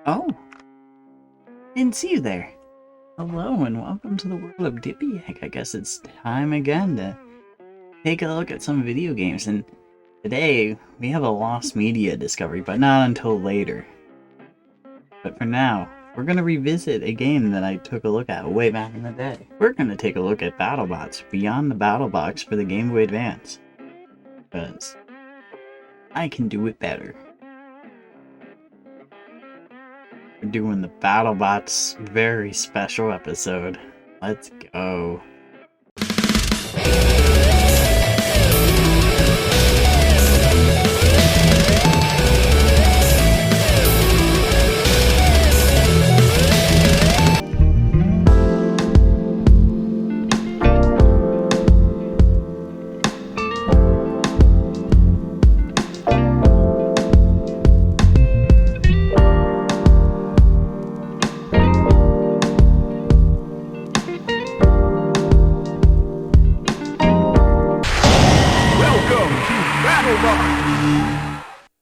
Oh, didn't see you there. Hello and welcome to the world of Dippy Egg. I guess it's time again to take a look at some video games, and today we have a lost media discovery, but not until later. But for now, we're going to revisit a game that I took a look at way back in the day. We're going to take a look at BattleBots Beyond the Battle Box for the Game Boy Advance. Because I can do it better. We're doing the BattleBots very special episode. Let's go.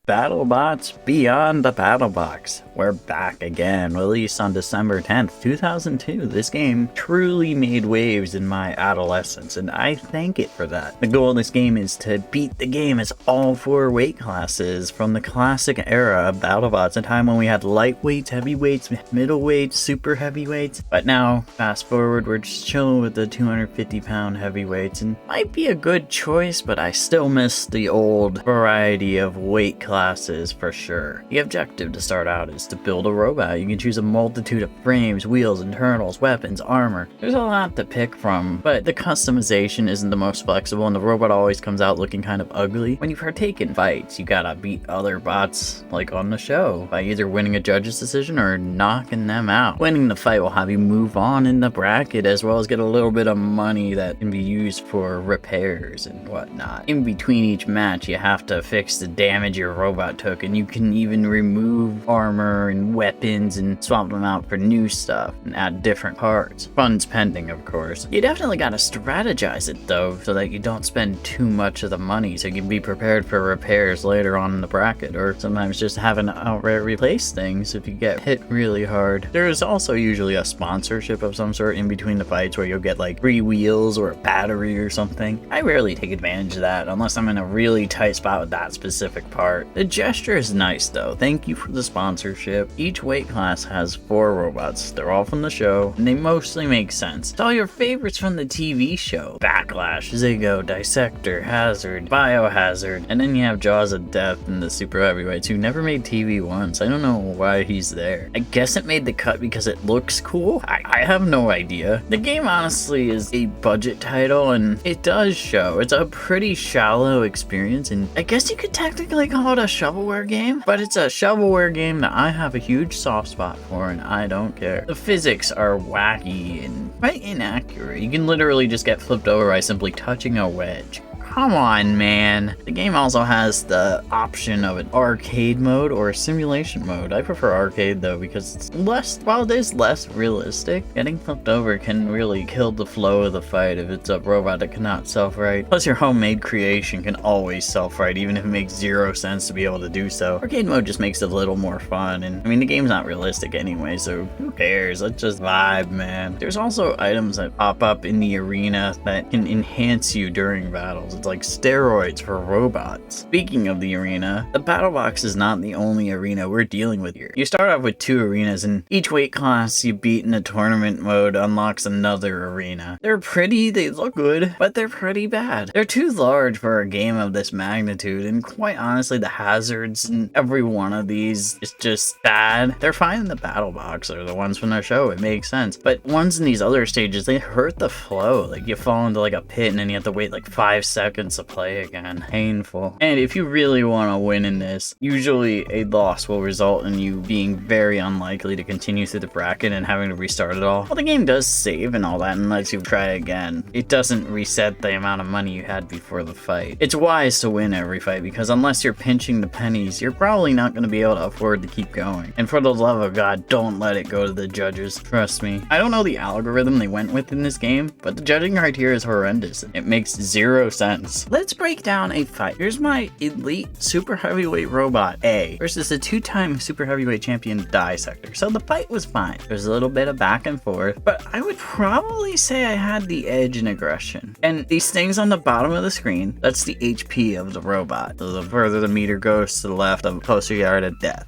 BattleBots Beyond the Battle Box. We're back again. Released on December 10th, 2002. This game truly made waves in my adolescence, and I thank it for that. The goal of this game is to beat the game as all four weight classes from the classic era of BattleBots, a time when we had lightweights, heavyweights, middleweights, super heavyweights. But now, fast forward, we're just chilling with the 250-pound heavyweights, and might be a good choice, but I still miss the old variety of weight classes for sure. The objective to start out is to build a robot. You can choose a multitude of frames, wheels, internals, weapons, armor. There's a lot to pick from, but the customization isn't the most flexible, and the robot always comes out looking kind of ugly. When you partake in fights, you gotta beat other bots like on the show by either winning a judge's decision or knocking them out. Winning the fight will have you move on in the bracket, as well as get a little bit of money that can be used for repairs and whatnot. In between each match, you have to fix the damage your robot took, and you can even remove armor and weapons and swap them out for new stuff and add different parts. Funds pending, of course. You definitely gotta strategize it though, so that you don't spend too much of the money, so you can be prepared for repairs later on in the bracket, or sometimes just having to outright replace things if you get hit really hard. There is also usually a sponsorship of some sort in between the fights where you'll get like free wheels or a battery or something. I rarely take advantage of that unless I'm in a really tight spot with that specific part. The gesture is nice though. Thank you for the sponsorship. Each weight class has 4 robots. They're all from the show, and they mostly make sense. It's all your favorites from the TV show. Backlash, Ziggo, Dissector, Hazard, Biohazard, and then you have Jaws of Death and the super heavyweights who never made TV once. I don't know why he's there. I guess it made the cut because it looks cool? I have no idea. The game honestly is a budget title, and it does show. It's a pretty shallow experience, and I guess you could technically call it a shovelware game, but it's a shovelware game that I have a huge soft spot for, and I don't care. The physics are wacky and quite inaccurate. You can literally just get flipped over by simply touching a wedge. Come on, man. The game also has the option of an arcade mode or a simulation mode. I prefer arcade though, because it's less, while it is less realistic, getting flipped over can really kill the flow of the fight if it's a robot that cannot self-right. Plus your homemade creation can always self-right, even if it makes 0 sense to be able to do so. Arcade mode just makes it a little more fun, and I mean the game's not realistic anyway, so who cares? Let's just vibe, man. There's also items that pop up in the arena that can enhance you during battles. It's like steroids for robots. Speaking of the arena, the battle box is not the only arena we're dealing with here. You start off with 2 arenas, and each weight class you beat in a tournament mode unlocks another arena. They're pretty, they look good, but they're pretty bad. They're too large for a game of this magnitude, and quite honestly the hazards in every one of these is just bad. They're fine in the battle box, or the ones from their show, it makes sense, but ones in these other stages, they hurt the flow. Like you fall into like a pit and then you have to wait like 5 seconds to play again. Painful. And if you really want to win in this, usually a loss will result in you being very unlikely to continue through the bracket and having to restart it all. Well, the game does save and all that and lets you try again. It doesn't reset the amount of money you had before the fight. It's wise to win every fight, because unless you're pinching the pennies, you're probably not going to be able to afford to keep going. And for the love of God, don't let it go to the judges. Trust me. I don't know the algorithm they went with in this game, but the judging criteria is horrendous. It makes 0 sense. fans. Let's break down a fight. Here's my elite super heavyweight robot A versus the 2-time super heavyweight champion Dissector. So the fight was fine. There's a little bit of back and forth, but I would probably say I had the edge in aggression. And these things on the bottom of the screen, that's the HP of the robot. So the further the meter goes to the left, the closer you are to death.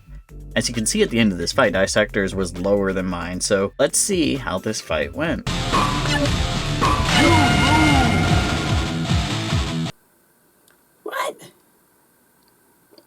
As you can see at the end of this fight, Dissector's was lower than mine, so let's see how this fight went. What?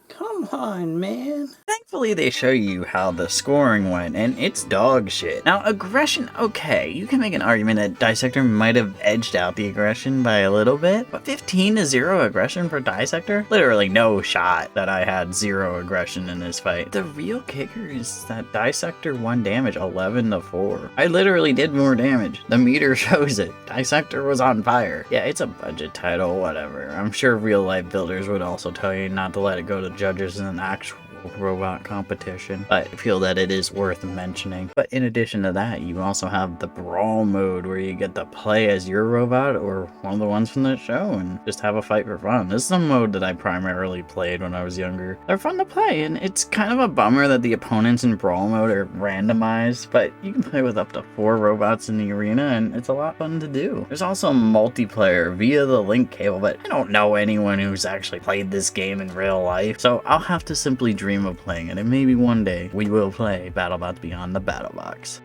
Come on, man. Thankfully, they show you how the scoring went, and it's dog shit. Now, aggression, okay, you can make an argument that Dissector might have edged out the aggression by a little bit, but 15-0 aggression for Dissector? Literally no shot that I had 0 aggression in this fight. The real kicker is that Dissector won damage 11-4. I literally did more damage. The meter shows it. Dissector was on fire. Yeah, it's a budget title, whatever. I'm sure real-life builders would also tell you not to let it go to judges in an actual robot competition, but I feel that it is worth mentioning. But in addition to that, you also have the brawl mode where you get to play as your robot or one of the ones from the show and just have a fight for fun. This is a mode that I primarily played when I was younger. They're fun to play, and it's kind of a bummer that the opponents in brawl mode are randomized, but you can play with up to 4 robots in the arena, and it's a lot of fun to do. There's also multiplayer via the link cable, but I don't know anyone who's actually played this game in real life, so I'll have to simply dream of playing it, and maybe one day we will play BattleBots Beyond the BattleBox.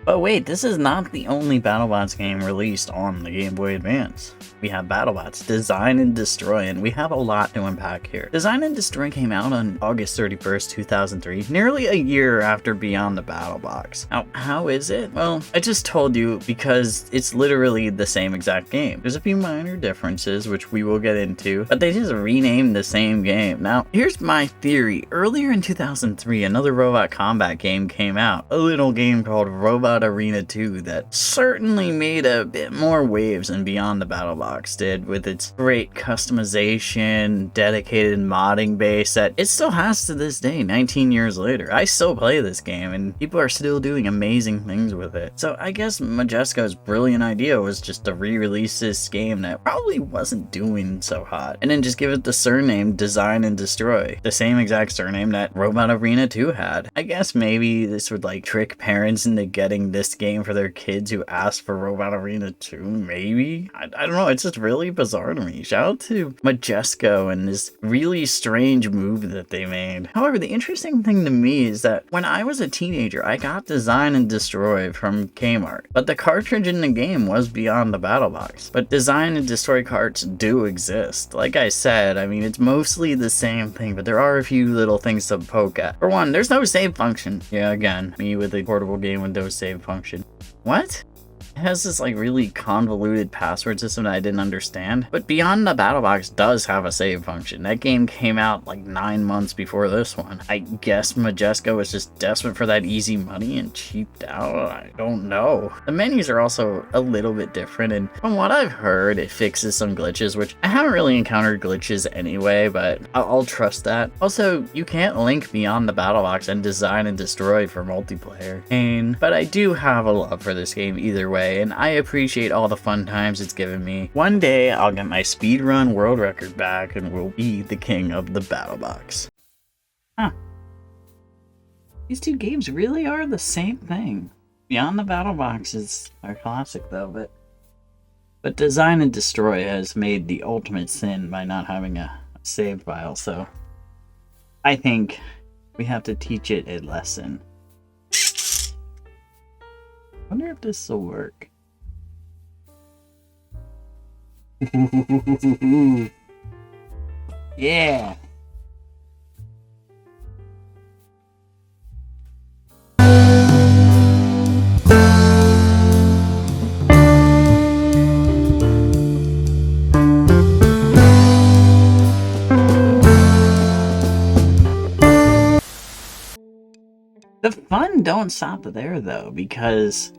But wait, this is not the only BattleBots game released on the Game Boy Advance. We have BattleBots Design and Destroy, and we have a lot to unpack here. Design and Destroy came out on August 31st, 2003, nearly a year after Beyond the BattleBox. Now, how is it? Well, I just told you because it's literally the same exact game. There's a few minor differences, which we will get into, but they just renamed the same game. Now, here's my theory. Earlier in 2003, another robot combat game came out, a little game called Robot Arena 2 that certainly made a bit more waves than Beyond the BattleBox did, with its great customization, dedicated modding base that it still has to this day, 19 years later. I still play this game and people are still doing amazing things with it. So I guess Majesco's brilliant idea was just to re-release this game that probably wasn't doing so hot, and then just give it the surname Design and Destroy, the same exact surname that Robot Arena 2 had. I guess maybe this would like trick parents into getting this game for their kids who asked for Robot Arena 2, maybe? I don't know, it's just really bizarre to me. Shout out to Majesco and this really strange move that they made. However, the interesting thing to me is that when I was a teenager, I got Design and Destroy from Kmart, but the cartridge in the game was Beyond the BattleBox. But Design and Destroy carts do exist. Like I said, I mean, it's mostly the same thing, but there are a few little things to poke at. For one, there's no save function. Yeah, again, me with a portable game with no save function. What? It has this like really convoluted password system that I didn't understand. But Beyond the BattleBox does have a save function. That game came out like 9 months before this one. I guess Majesco was just desperate for that easy money and cheaped out. I don't know. The menus are also a little bit different, and from what I've heard, it fixes some glitches, which I haven't really encountered glitches anyway, but I'll trust that. Also, you can't link Beyond the BattleBox and Design and Destroy for multiplayer. But I do have a love for this game either way, and I appreciate all the fun times it's given me. One day, I'll get my speedrun world record back and will be the king of the BattleBox. Huh. These two games really are the same thing. Beyond the BattleBox is our classic though, but Design and Destroy has made the ultimate sin by not having a save file, so I think we have to teach it a lesson. I wonder if this will work. Yeah. The fun don't stop there though, because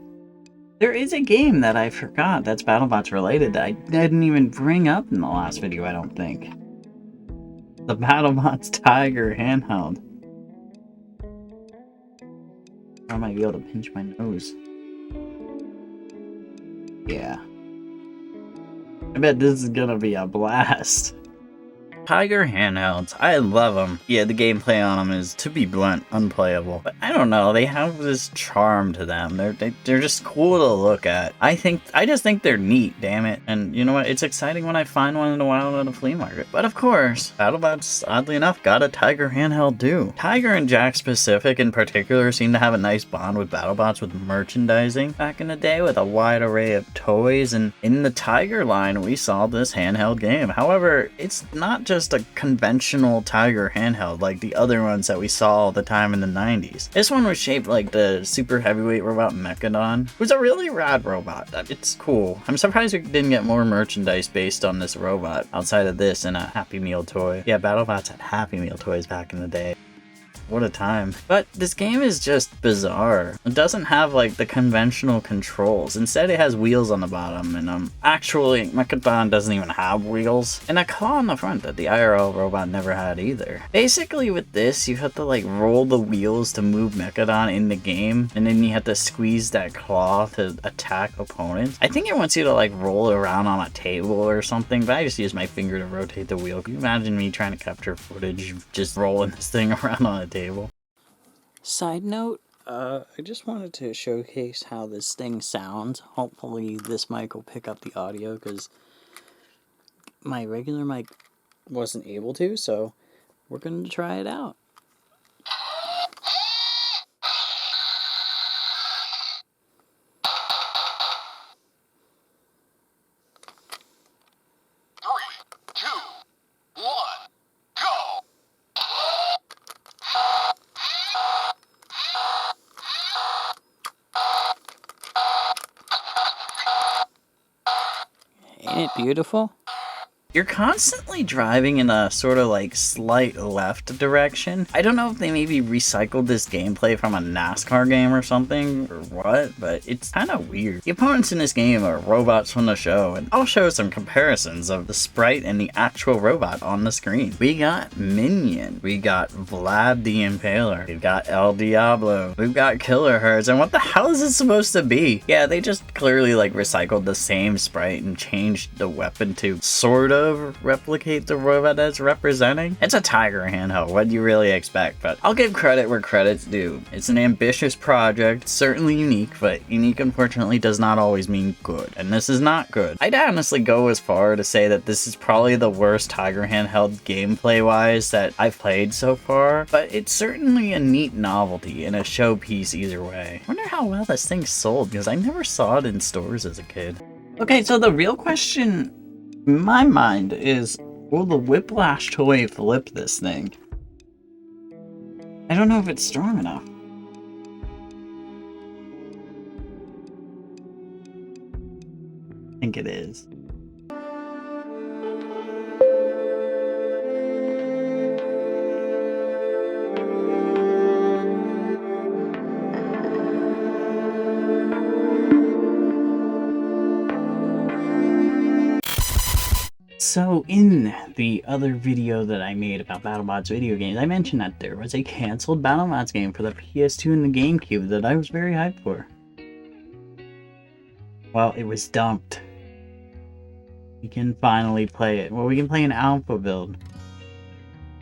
there is a game that I forgot that's BattleBots related that I didn't even bring up in the last video, I don't think. The BattleBots Tiger Handheld. I might be able to pinch my nose. Yeah. I bet this is gonna be a blast. Tiger handhelds, I love them. Yeah, the gameplay on them is, to be blunt, unplayable. But I don't know, they have this charm to them. They're just cool to look at. I just think they're neat, damn it. And you know what? It's exciting when I find one in the wild at a flea market. But of course, BattleBots, oddly enough, got a Tiger handheld too. Tiger and Jack Pacific in particular seem to have a nice bond with BattleBots with merchandising back in the day with a wide array of toys. And in the Tiger line, we saw this handheld game. However, it's not just a conventional Tiger handheld like the other ones that we saw all the time in the 90s. This one was shaped like the super heavyweight robot Mechadon. It was a really rad robot. It's cool. I'm surprised we didn't get more merchandise based on this robot outside of this and a Happy Meal toy. Yeah, BattleBots had Happy Meal toys back in the day. What a time. But this game is just bizarre. It doesn't have like the conventional controls. Instead it has wheels on the bottom and actually Mechadon doesn't even have wheels. And a claw on the front that the IRL robot never had either. Basically with this you have to like roll the wheels to move Mechadon in the game and then you have to squeeze that claw to attack opponents. I think it wants you to like roll around on a table or something, but I just use my finger to rotate the wheel. Can you imagine me trying to capture footage just rolling this thing around on a table? Side note, I just wanted to showcase how this thing sounds. Hopefully this mic will pick up the audio because my regular mic wasn't able to, so we're going to try it out. Ain't it beautiful? You're constantly driving in a sort of like slight left direction. I don't know if they maybe recycled this gameplay from a NASCAR game or something or what, but it's kind of weird. The opponents in this game are robots from the show, and I'll show some comparisons of the sprite and the actual robot on the screen. We got Minion, we got Vlad the Impaler, we've got El Diablo, we've got Kilohertz, and what the hell is it supposed to be? Yeah, they just clearly like recycled the same sprite and changed the weapon to sort of replicate the robot that's representing. It's a Tiger handheld, what do you really expect? But I'll give credit where credit's due. It's an ambitious project, certainly unique, but unique unfortunately does not always mean good, and this is not good. I'd honestly go as far to say that this is probably the worst Tiger handheld gameplay wise that I've played so far, but it's certainly a neat novelty and a showpiece either way. I wonder how well this thing sold because I never saw it in stores as a kid. Okay, so the real question in my mind is, will the Whiplash toy flip this thing? I don't know if it's strong enough. I think it is. So in the other video that I made about BattleBots video games, I mentioned that there was a canceled BattleBots game for the PS2 and the GameCube that I was very hyped for. Well, it was dumped. We can finally play it. Well, we can play an alpha build.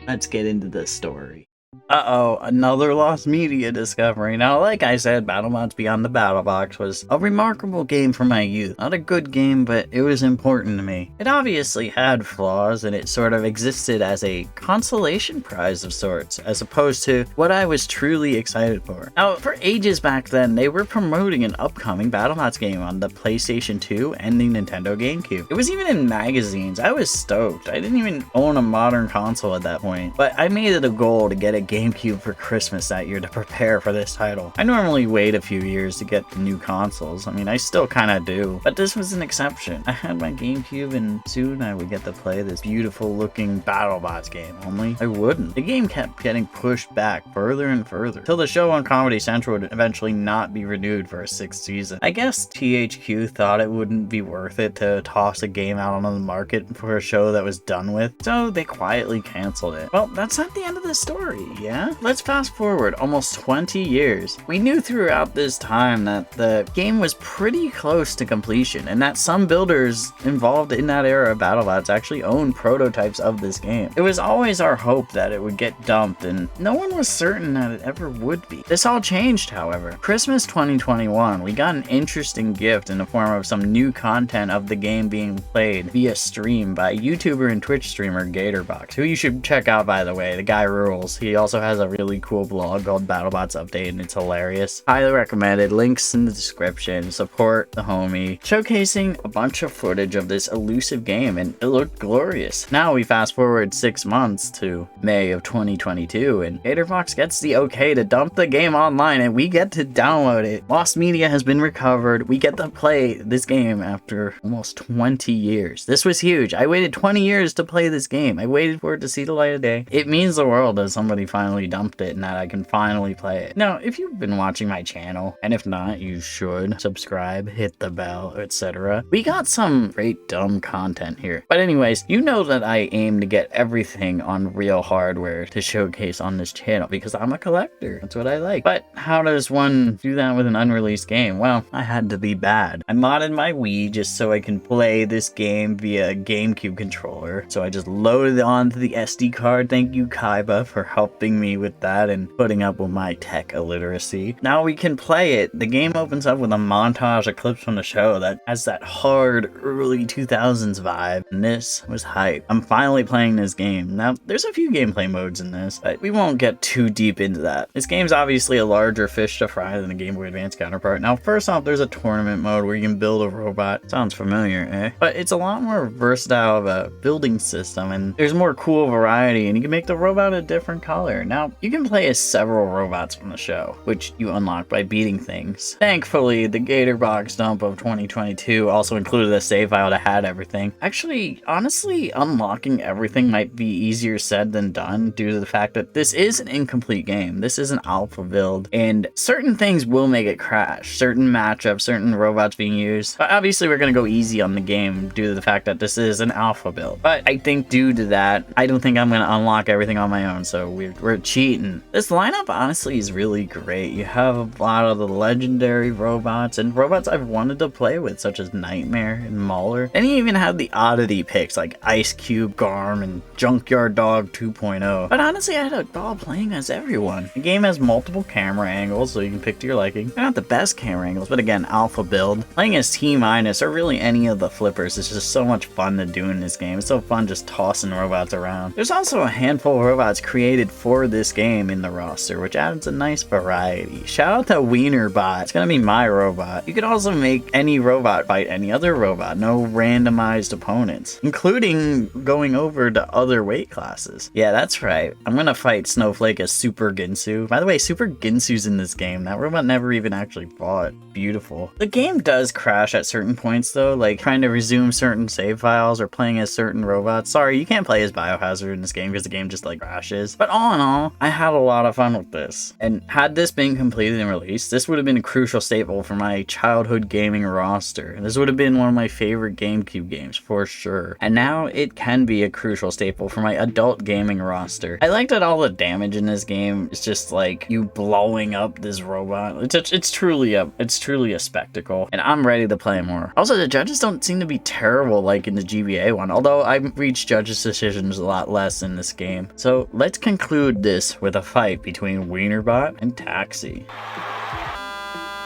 Let's get into the story. Uh-oh, another lost media discovery. Now, like I said, BattleBots Beyond the Battle Box was a remarkable game for my youth. Not a good game, but it was important to me. It obviously had flaws, and it sort of existed as a consolation prize of sorts, as opposed to what I was truly excited for. Now, for ages back then, they were promoting an upcoming BattleBots game on the PlayStation 2 and the Nintendo GameCube. It was even in magazines. I was stoked. I didn't even own a modern console at that point, but I made it a goal to get a GameCube for Christmas that year to prepare for this title. I normally wait a few years to get the new consoles. I mean, I still kind of do, but this was an exception. I had my GameCube and soon I would get to play this beautiful looking BattleBots game, only I wouldn't. The game kept getting pushed back further and further, till the show on Comedy Central would eventually not be renewed for a 6th season. I guess THQ thought it wouldn't be worth it to toss a game out on the market for a show that was done with, so they quietly canceled it. Well, that's not the end of the story. yeah? Let's fast forward almost 20 years. We knew throughout this time that the game was pretty close to completion, and that some builders involved in that era of BattleBots actually owned prototypes of this game. It was always our hope that it would get dumped, and no one was certain that it ever would be. This all changed, however. Christmas 2021, we got an interesting gift in the form of some new content of the game being played via stream by YouTuber and Twitch streamer GatorBox, who you should check out, by the way. The guy rules. He also has a really cool blog called BattleBots Update, and it's hilarious. Highly recommended. Links in the description. Support the homie. Showcasing a bunch of footage of this elusive game, and it looked glorious. Now we fast forward 6 months to May of 2022, and GatorBox gets the okay to dump the game online, and we get to download it. Lost media has been recovered. We get to play this game after almost 20 years. This was huge. I waited 20 years to play this game. I waited for it to see the light of day. It means the world that somebody finally dumped it and that I can finally play it. Now, if you've been watching my channel, and if not, you should subscribe, hit the bell, etc. We got some great dumb content here. But anyways, you know that I aim to get everything on real hardware to showcase on this channel because I'm a collector. That's what I like. But how does one do that with an unreleased game? Well, I had to be bad. I modded my Wii just so I can play this game via a GameCube controller. So I just loaded it onto the SD card. Thank you, Kaiba, for helping me with that and putting up with my tech illiteracy. Now we can play it. The game opens up with a montage of clips from the show that has that hard early 2000s vibe, and this was hype. I'm finally playing this game. Now, there's a few gameplay modes in this, but we won't get too deep into that. This game's obviously a larger fish to fry than the Game Boy Advance counterpart. Now, first off, there's a tournament mode where you can build a robot. Sounds familiar, eh? But it's a lot more versatile of a building system, and there's more cool variety, and you can make the robot a different color. Now, you can play as several robots from the show, which you unlock by beating things. Thankfully, the GatorBox dump of 2022 also included a save file that had everything. Actually, honestly, unlocking everything might be easier said than done due to the fact that this is an incomplete game. This is an alpha build, and certain things will make it crash. Certain matchups, certain robots being used. But obviously, we're going to go easy on the game due to the fact that this is an alpha build. But I think due to that, I don't think I'm going to unlock everything on my own, so we're cheating. This lineup honestly is really great. You have a lot of the legendary robots and robots I've wanted to play with, such as Nightmare and Mauler. Then you even have the oddity picks like Ice Cube, Garm, and Junkyard Dog 2.0. But honestly, I had a ball playing as everyone. The game has multiple camera angles, so you can pick to your liking. They're not the best camera angles, but again, alpha build. Playing as T-minus or really any of the flippers is just so much fun to do in this game. It's so fun just tossing robots around. There's also a handful of robots created for this game in the roster, which adds a nice variety. Shout out to WienerBot. It's gonna be my robot. You could also make any robot fight any other robot. No randomized opponents, including going over to other weight classes. Yeah, that's right. I'm gonna fight Snowflake as Super Ginsu. By the way, Super Ginsu's in this game. That robot never even actually fought. Beautiful. The game does crash at certain points though, like trying to resume certain save files or playing as certain robots. Sorry, you can't play as Biohazard in this game because the game just like crashes. But all in all, I had a lot of fun with this. And had this been completed and released, this would have been a crucial staple for my childhood gaming roster. This would have been one of my favorite GameCube games for sure. And now it can be a crucial staple for my adult gaming roster. I like that all the damage in this game is just like you blowing up this robot. It's truly a spectacle, and I'm ready to play more. Also, the judges don't seem to be terrible like in the GBA one, although I reached judges' decisions a lot less in this game. So let's conclude this with a fight between WienerBot and Taxi.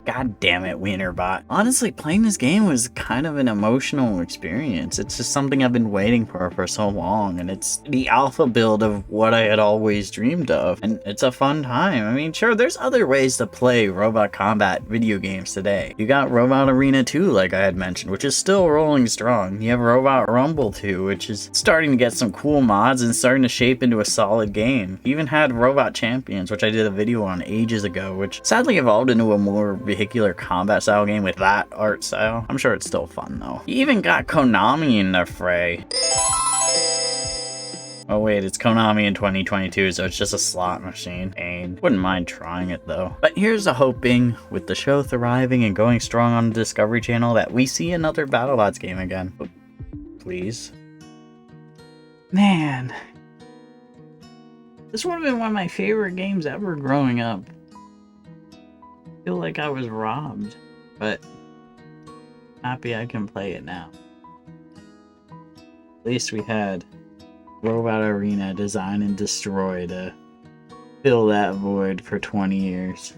God damn it, WienerBot. Honestly, playing this game was kind of an emotional experience. It's just something I've been waiting for so long, and it's the alpha build of what I had always dreamed of, and it's a fun time. I mean, sure, there's other ways to play robot combat video games today. You got Robot Arena 2, like I had mentioned, which is still rolling strong. You have Robot Rumble 2, which is starting to get some cool mods and starting to shape into a solid game. You even had Robot Champions, which I did a video on ages ago, which sadly evolved into a more vehicular combat style game with that art style. I'm sure it's still fun though. You even got Konami in the fray. Oh wait, it's Konami in 2022, so it's just a slot machine. And wouldn't mind trying it though. But here's a hoping, with the show thriving and going strong on the Discovery Channel, that we see another BattleBots game again. Oh, please. Man. This would have been one of my favorite games ever growing up. I feel like I was robbed, but happy I can play it now. At least we had Robot Arena Design and Destroy to fill that void for 20 years.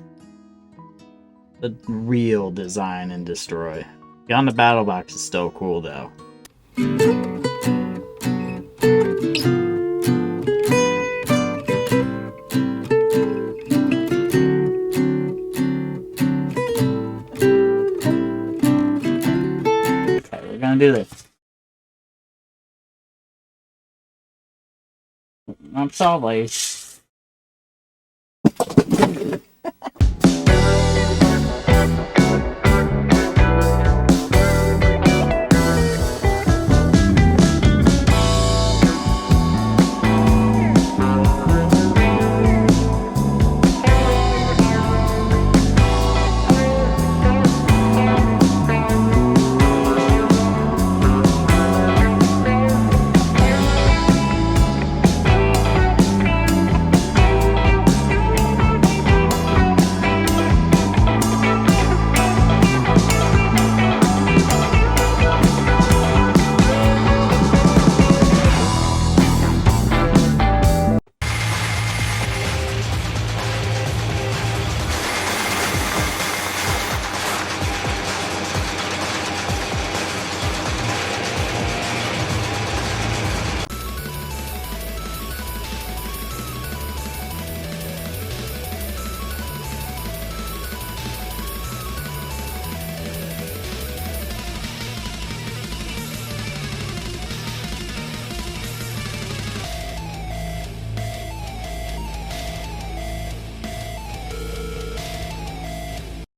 The real Design and Destroy. Beyond the BattleBots is still cool though. Okay, we're gonna do this. I'm Salt Lace.